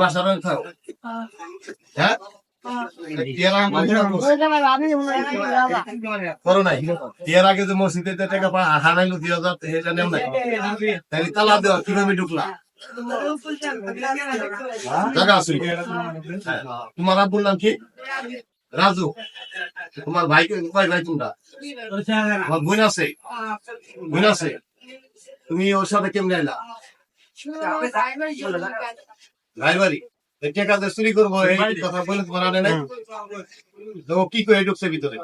বাসার খাও হ্যাঁ করো নাই এর আগে যে মসজিদে টাকা হারাইলো 2000 এটা নেও নাই তাই তালা দেওয়া কিভাবে ঢুকলা জায়গা আছে তোমার আব্বুর নাম কি রাজু তোমার ভাই কয় ভাই তোমরা তোমার বোন আছে তুমি ওর সাথে কেমনে এলা ভাই বাড়ি টাকা দিয়ে চুরি করবো এই কথা বলে তোমার আনে নাই তো কি করে ঢুকছে ভিতরে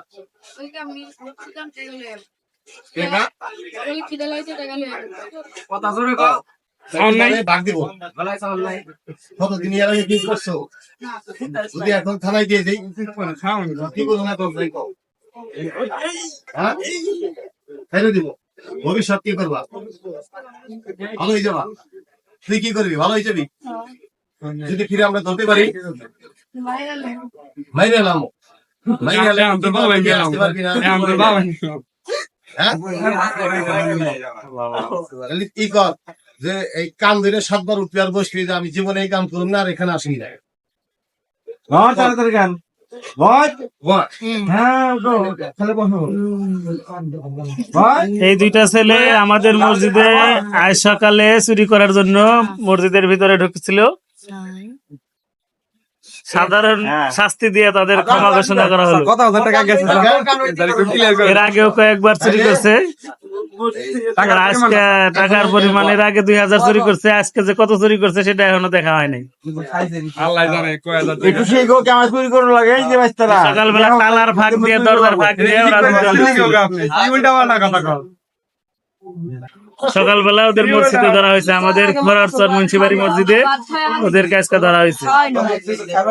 ভাগ দিব কতদিন এর আগে কি করছো যদি এখন থানায় দিয়ে যাই কি করবো না হ্যাঁ দিব ভবিষ্যৎ কি করবা ভালো হয়ে যাবা তুই কি করবি ভালো হয়ে যাবি যদি ফিরে আমরা ধরতে পারি মাইরে এলাম কি কর যে এই কাম ধরে 7 বার উঠবি আর বসবি যে আমি জীবনে এই কাম করুন না আর এখানে আসি না এই দুইটা ছেলে আমাদের মসজিদে আজ সকালে চুরি করার জন্য মসজিদের ভিতরে ঢুকছিল। সাধারণ শাস্তি দিয়ে তাদের ক্ষমা ঘোষণা করা হলো। এর আগেও কয়েকবার চুরি করছে, আজকে টাকার পরিমাণের আগে 2000 চুরি করছে, আজকে যে কত চুরি করছে সেটা এখনো দেখা হয় নাই। সকালবেলা তালার ফাঁক দিয়ে দরজার ফাঁক দিয়ে সকালবেলা ওদের মসজিদে ধরা হয়েছে, আমাদের খোরারচর মুন্সিবাড়ি মসজিদে ওদের কাজকে ধরা হয়েছে।